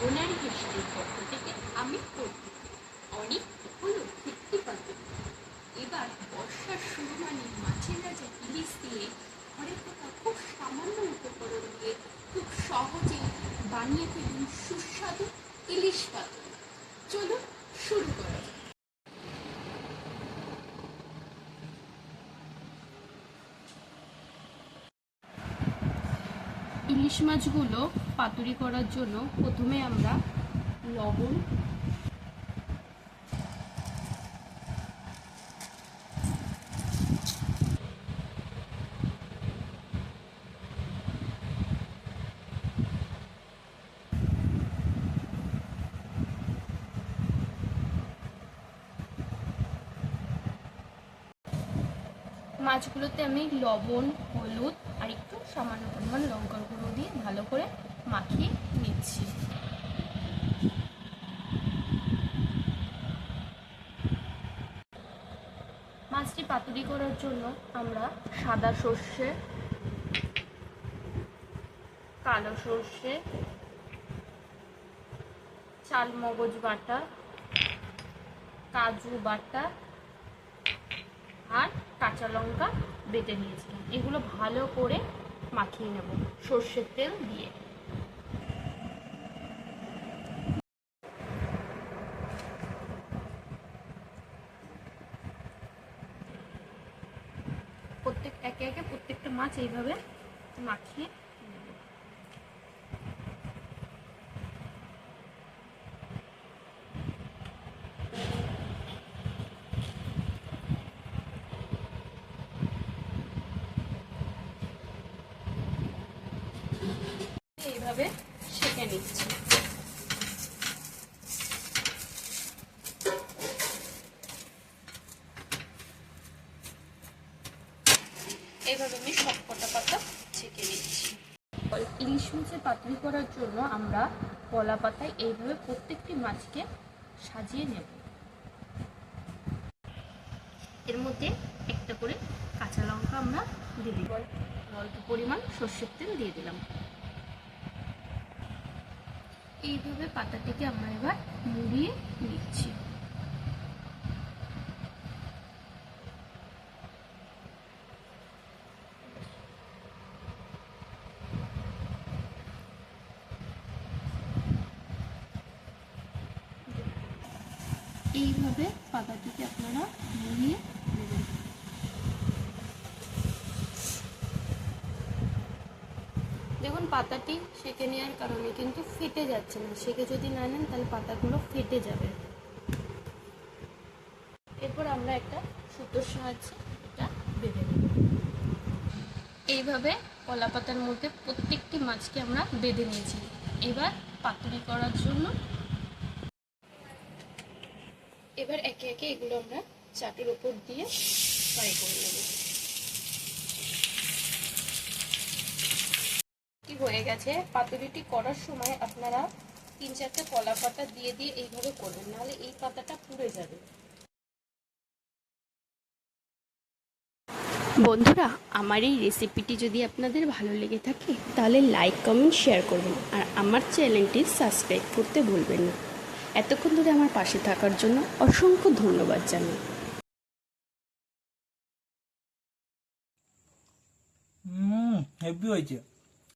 নবনারী হিস্ট্রির পক্ষ থেকে আমি করব অনেক হলো ফিরতি পাতা। এবার বর্ষার শুরু মানে মাছের রাজা ইলিশ দিয়ে ঘরে থাকা খুব সামান্য উপকরণ দিয়ে খুব সহজেই বানিয়ে ফেলুন সুস্বাদু ইলিশ পাতুরি। চলুন শুরু করা যাক। ইলিশ মাছগুলো পাতুরি করার জন্য প্রথমে আমরা লবণ, মাছগুলোতে আমি লবণ, হলুদ আর একটু সামান্য পরিমাণ লঙ্কার গুঁড়ো দিয়ে ভালো করে মাখিয়ে নিচ্ছি। মাছটি পাতুরি করার জন্য আমরা সাদা সর্ষে, কালো সর্ষে, চাল মগজ বাটা, কাজু বাটা আর কাঁচা লঙ্কা বেটে নিয়েছিলাম। এগুলো ভালো করে মাখিয়ে নেব সর্ষের তেল দিয়ে। একে একে প্রত্যেকটা মাছ এইভাবে মাখিয়ে নেব। এইভাবে সেঁকে নিচ্ছি। এইভাবে আমি সবকটা পাতা ছেঁকে নিচ্ছি। ইলিশ মাছের পাতুরি করার জন্য আমরা কলা পাতায় এইভাবে প্রত্যেকটি মাছকে সাজিয়ে নেব। এর মধ্যে একটা করে কাঁচা লঙ্কা আমরা দিয়ে দিব, অল্প পরিমাণ সর্ষের তেল দিয়ে দিলাম। এইভাবে পাতাটিকে আমরা এবার মুড়িয়ে নিচ্ছি। এইভাবে পাতাটিকে আপনারা মুড়িয়ে নেবেন। দেখুন পাতাটি সেঁকে নেওয়ার কারণে কিন্তু ফেটে যাচ্ছে না। সেঁকে যদি না নেন তাহলে পাতাগুলো ফেটে যাবে। এরপর আমরা একটা সুতোর সাহায্যে এটা বেঁধে নেব। এইভাবে কলা পাতার মধ্যে প্রত্যেকটি মাছকে আমরা বেঁধে নিয়েছি। এবার পাতুরি করার জন্য এবার একে একে এগুলো আমরা চাটুর উপর দিয়ে ফ্রাই করে নেব। কি হয়ে গেছে, পাতুরিটি করার সময় আপনারা 3-4টে কলা পাতা দিয়ে দিয়ে এইভাবে করবেন, নাহলে এই পাতাটা পুড়ে যাবে। বন্ধুরা, আমার এই রেসিপিটি যদি আপনাদের ভালো লেগে থাকে তাহলে লাইক, কমেন্ট, শেয়ার করবেন আর আমার চ্যানেলটি সাবস্ক্রাইব করতে ভুলবেন না। এতক্ষণ ধরে আমার পাশে থাকার জন্য অসংখ্য ধন্যবাদ জানাই। হেভি হয়েছে।